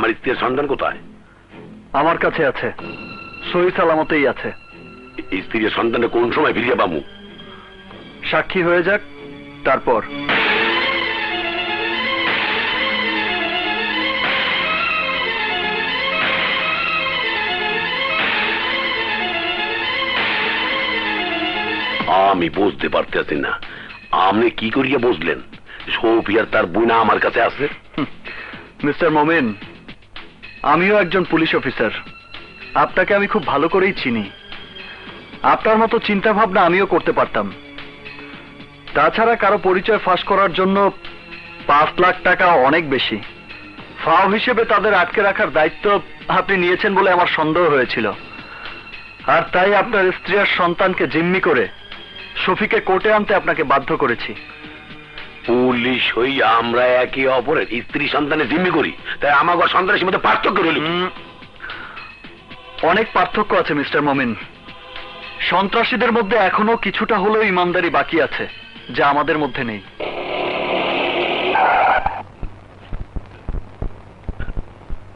আমার স্ত্রীর সন্তান কোথায়? আমার কাছে আছে, সহি সালামতেই আছে। স্ত্রীর সন্তানে কোন সময় ফিরিয়ে পাবো? সাক্ষী হয়ে যাক তারপর। আমি বুঝতে পারতেছি না, আপনি কি করিয়া বুঝলেন সোফিয়ার তার বুনা আমার কাছে আছে? মিস্টার মোমেন, আমিও একজন পুলিশ অফিসার, আপনাকে আমি খুব ভালো করেই চিনি। আপনার মতো চিন্তা ভাবনা আমিও করতে পারতাম। তাছাড়া কারো পরিচয় ফাঁস করার জন্য 5 লাখ টাকা অনেক বেশি। ফাও হিসেবে তাদের আটকে রাখার দায়িত্ব আপনি নিয়েছেন বলে আমার সন্দেহ হয়েছিল, আর তাই আপনার স্ত্রী আর সন্তানকে জিম্মি করে শফিকে কোর্টে আনতে আপনাকে বাধ্য করেছি। পুলিশ হইয়া আমরা একে অপরের স্ত্রী সন্তানে জিম্মি করি, তাই আমার সন্তানের মধ্যে পার্থক্য রইল? অনেক পার্থক্য আছে মিস্টার মোমিন। সন্ত্রাসীদের মধ্যে এখনো কিছুটা হলেও ইমানদারি বাকি আছে, যা আমাদের মধ্যে নেই।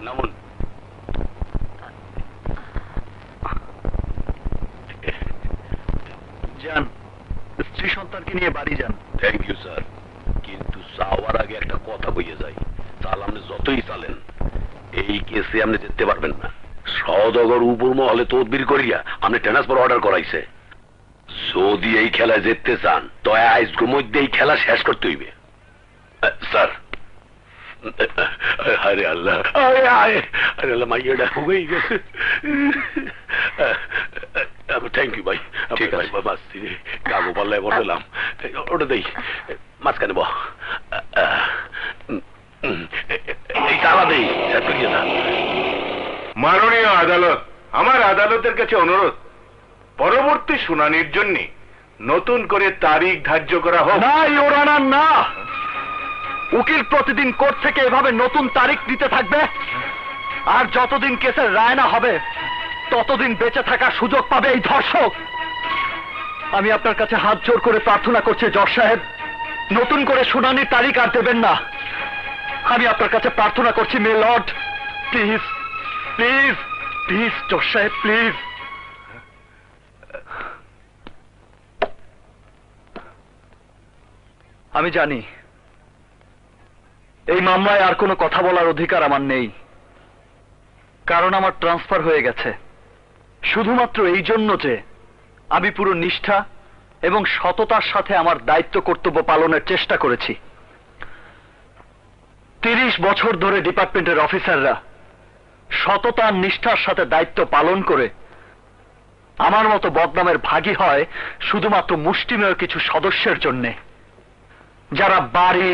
নামুন। যান, স্ত্রী সন্তানকে নিয়ে বাড়ি যান। থ্যাংক ইউ স্যার, কিন্তু যাওয়ার আগে একটা কথা বইয়ে যাই। চাল আপনি যতই চালেন, এই কেসে আপনি যেতে পারবেন না। সদগর উপর মহলে তদবির করিয়া আপনি ট্রান্সফার অর্ডার করাইছে। যদি এই খেলায় জিততে চান তো আজকের মধ্যে এই খেলা শেষ করতে হইবে। স্যার, আরে আল্লাহ, আরে আল্লাহ, মাইয়াটা হয়ে গেছে। থ্যাংক ইউ ভাই, ঠিক আছে বাস, কাগো পাল্লায় বসালাম, ওটা দেই মাঝখানে বহ, এই তালা দেই। মাননীয় আদালত, আমার আদালতের কাছে অনুরোধ, পরবর্তী শুনানির জন্য নতুন করে তারিখ ধার্য করা হোক। না ইওর অনার, না। উকিল প্রতিদিন কোর্ট থেকে এভাবে নতুন তারিখ দিতে থাকবে, আর যতদিন কেসের রায় না হবে ততদিন বেঁচে থাকার সুযোগ পাবে এই ধর্ষক। আমি আপনার কাছে হাত জোর করে প্রার্থনা করছি জজ সাহেব, নতুন করে শুনানির তারিখ আর দেবেন না। আমি আপনার কাছে প্রার্থনা করছি, মে লর্ড, প্লিজ প্লিজ প্লিজ জজ সাহেব, প্লিজ। আমি জানি এই মামলায় আর কোনো কথা বলার অধিকার আমার নেই, কারণ আমার ট্রান্সফার হয়ে গেছে। শুধুমাত্র এই জন্য যে আমি পুরো নিষ্ঠা এবং সততার সাথে আমার দায়িত্ব কর্তব্য পালনের চেষ্টা করেছি। 30 বছর ধরে ডিপার্টমেন্টের অফিসাররা সততার নিষ্ঠার সাথে দায়িত্ব পালন করে আমার মতো বদনামের ভাগী হয় শুধুমাত্র মুষ্টিমেয় কিছু সদস্যের জন্যে, যারা বাড়ি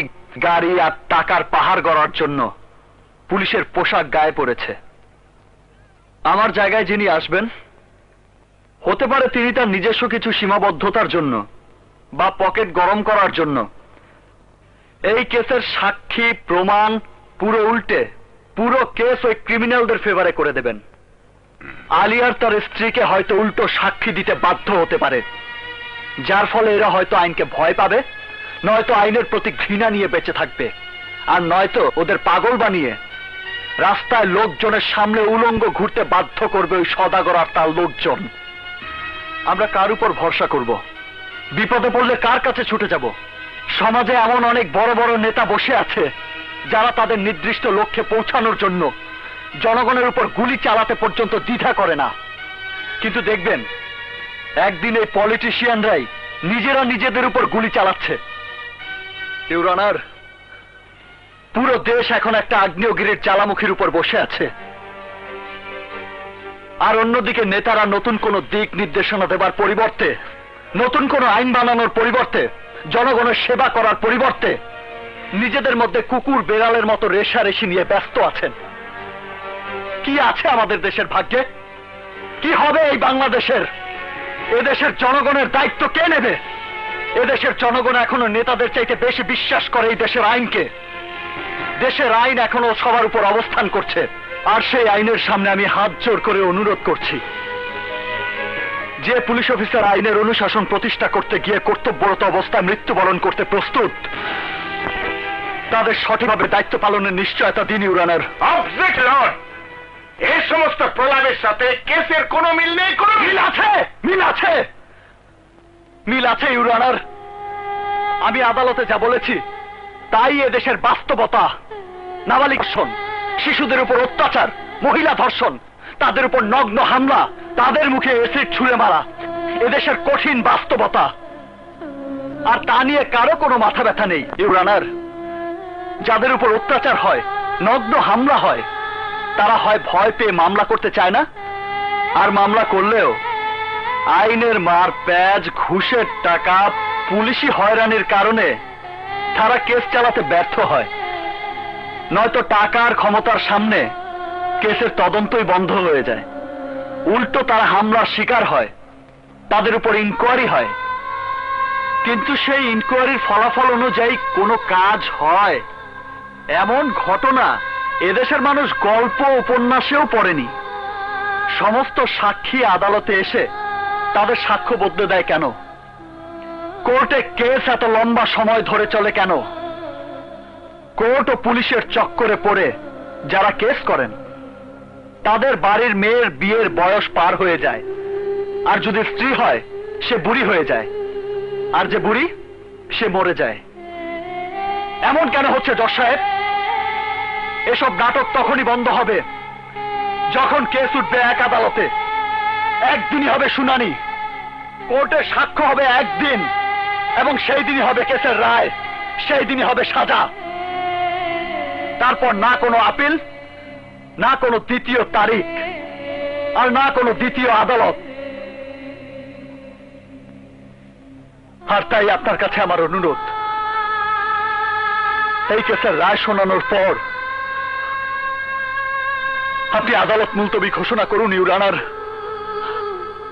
গাড়ি আর টাকার পাহাড় গড়ার জন্য পুলিশের পোশাক গায়ে পড়েছে। আমার জায়গায় যিনি আসবেন, হতে পারে তিনি তার নিজস্ব কিছু সীমাবদ্ধতার জন্য বা পকেট গরম করার জন্য এই কেসের সাক্ষী প্রমাণ পুরো উল্টে পুরো কেস ওই ক্রিমিনালদের ফেভারে করে দেবেন। আলিয়ার তার স্ত্রীকে হয়তো উল্টো সাক্ষী দিতে বাধ্য হতে পারে, যার ফলে এরা হয়তো আইনকে ভয় পাবে, নয়তো আইনের প্রতি ঘৃণা নিয়ে বেঁচে থাকবে, আর নয়তো ওদের পাগল বানিয়ে রাস্তায় লোকজনের সামনে উলঙ্গ ঘুরতে বাধ্য করবে ওই সদাগর আর তার লোকজন। আমরা কার উপর ভরসা করব? বিপদে পড়লে কার কাছে ছুটে যাব? সমাজে এমন অনেক বড় বড় নেতা বসে আছে যারা তাদের নির্দিষ্ট লক্ষ্যে পৌঁছানোর জন্য জনগণের উপর গুলি চালাতে পর্যন্ত দ্বিধা করে না। কিন্তু দেখবেন একদিন এই পলিটিশিয়ানরাই নিজেরা নিজেদের উপর গুলি চালাচ্ছে। ইওর অনার, পুরো দেশ এখন একটা আগ্নেয়গিরির জ্বালামুখীর উপর বসে আছে, আর অন্যদিকে নেতারা নতুন কোন দিক নির্দেশনা দেবার পরিবর্তে, নতুন কোন আইন বানানোর পরিবর্তে, জনগণের সেবা করার পরিবর্তে নিজেদের মধ্যে কুকুর বেড়ালের মতো রেষারেষি নিয়ে ব্যস্ত আছেন। কি আছে আমাদের দেশের ভাগ্যে? কি হবে এই বাংলাদেশের? এদেশের জনগণের দায়িত্ব কে নেবে? এদেশের জনগণ এখনো নেতাদের চাইতে বেশি বিশ্বাস করে এই দেশের আইনকে। দেশের আইন এখনো সবার উপর অবস্থান করছে, আর সেই আইনের সামনে আমি হাত জোর করে অনুরোধ করছি, যে পুলিশ অফিসার আইনের অনুশাসন প্রতিষ্ঠা করতে গিয়ে কর্তব্যরত অবস্থায় মৃত্যুবরণ করতে প্রস্তুত, তাদের সঠিকভাবে দায়িত্ব পালনের নিশ্চয়তা দিন ইউর অনার। অবজেক্ট লর্ড, এই সমস্ত প্রলাপের সাথে কেসের কোনো মিল নেই। কোনো মিল আছে, মিল আছে, মিল আছে ইউর অনার। আমি আদালতে যা বলেছি তাই এদেশের বাস্তবতা। নাবালিক ধর্ষণ, শিশুদের উপর অত্যাচার, মহিলা ধর্ষণ, তাদের উপর নগ্ন হামলা, তাদের মুখে এসিড ছুঁড়ে মারা এদেশের কঠিন বাস্তবতা। আর তা নিয়ে কারো কোনো মাথা ব্যথা নেই ইউর অনার। যাদের উপর অত্যাচার হয়, নগ্ন হামলা হয়, তারা হয় ভয় পেয়ে মামলা করতে চায় না, আর মামলা করলেও আইনের মার প্যাচ, ঘুষের টাকা, পুলিশি হয়রানির কারণে তারা কেস চালাতে ব্যর্থ হয়। নয়তো টাকার ক্ষমতার সামনে কেসের তদন্তই বন্ধ হয়ে যায়। উল্টো তারা হামলার শিকার হয়, তাদের উপর ইনকোয়ারি হয়, কিন্তু সেই ইনকোয়ারির ফলাফল অনুযায়ী কোনো কাজ হয় এমন ঘটনা এদেশের মানুষ গল্প উপন্যাসেও পড়েনি। সমস্ত সাক্ষী আদালতে এসে তাদের সাক্ষ্য বদলে দেয় কেন? কোর্টে কেস এত লম্বা সময় ধরে চলে কেন? কোর্ট ও পুলিশের চক্করে পড়ে যারা কেস করেন তাদের বাড়ির মেয়ের বিয়ের বয়স পার হয়ে যায়, আর যদি স্ত্রী হয় সে বুড়ি হয়ে যায়, আর যে বুড়ি সে মরে যায়। এমন কেন হচ্ছে জজ সাহেব? এসব নাটক তখনই বন্ধ হবে যখন কেস উঠবে এক আদালতে, একদিনই হবে শুনানি, কোর্টে সাক্ষ্য হবে একদিন, এবং সেই দিনই হবে কেসের রায়, সেই দিনই হবে সাজা। তারপর না কোনো আপিল, না কোনো দ্বিতীয় তারিখ, আর না কোনো দ্বিতীয় আদালত। আর তাই আপনার কাছে আমার অনুরোধ, এই কেসের রায় শোনানোর পর আপনি আদালত মুলতবি ঘোষণা করুন your honour.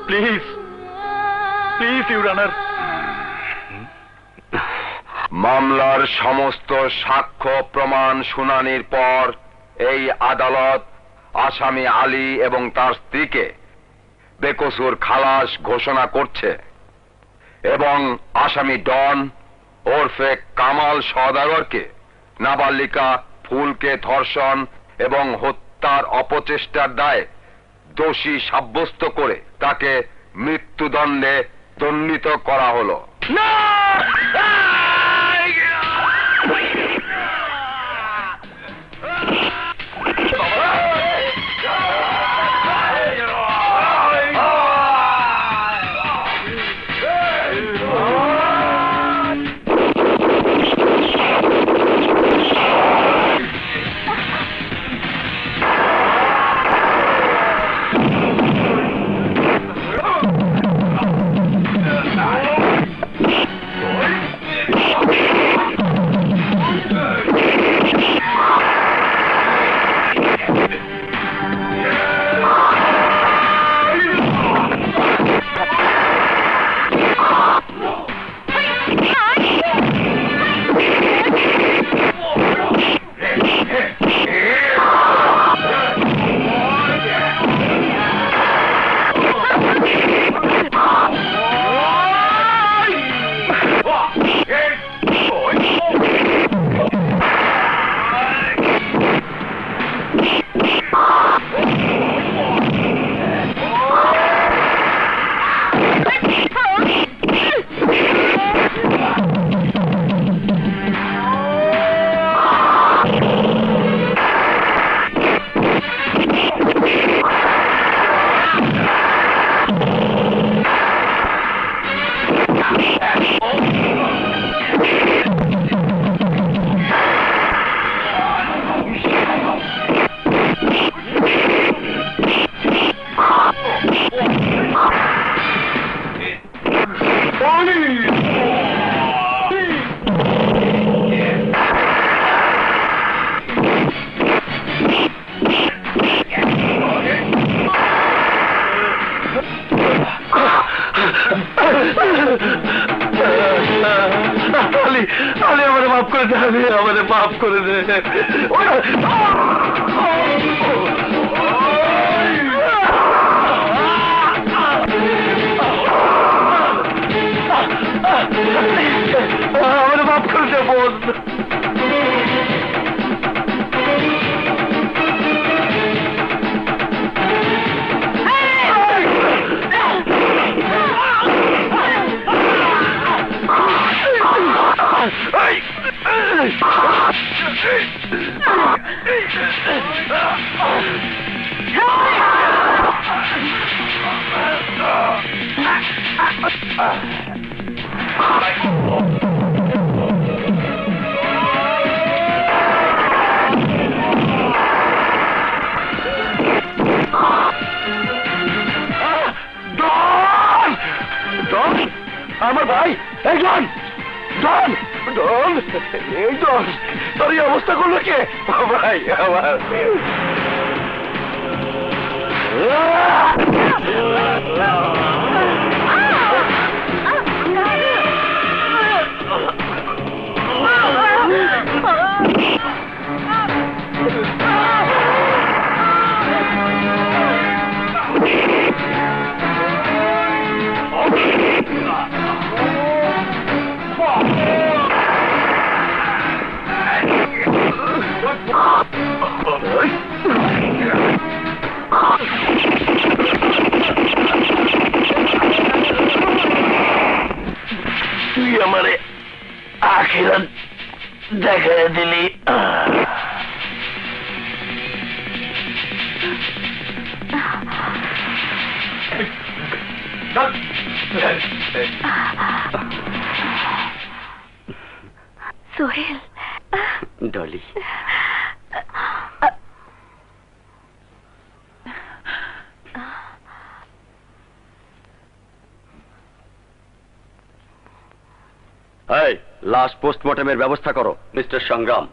Please, please your honour. মামলার সমস্ত সাক্ষ্য প্রমাণ শুনানির পর এই আদালত আসামি আলী এবং তার স্ত্রীকে বেকসুর খালাস ঘোষণা করছে এবং আসামি ডন ওরফে কামাল সওদাগরকে নাবালিকা ফুলকে ধর্ষণ এবং হত্যার অপচেষ্টার দায়ে দোষী সাব্যস্ত করে তাকে মৃত্যুদণ্ডে দণ্ডিত করা হলো। আলী, আলী আমারে মাফ করে দে, আলী আমারে মাফ করে দে। আমারে মাফ করে দে বোন। আমার ভাই একজন ডন ডন এই ডন তোর এই অবস্থা করলো কে ভাই আমার তুই আমারে আখিরাত দেখা দিলি সোহেল ডলি লাশ পোস্টমর্টমের ব্যবস্থা করো। মিস্টার সংগ্রাম,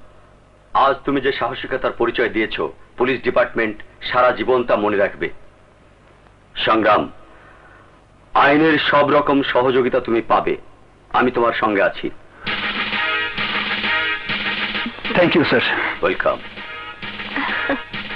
আজ তুমি যে সাহসিকতার পরিচয় দিয়েছো পুলিশ ডিপার্টমেন্ট সারা জীবন তা মনে রাখবে। সংগ্রাম, আইনের সব রকম সহযোগিতা তুমি পাবে, আমি তোমার সঙ্গে আছি। Thank you sir. ওয়েলকাম।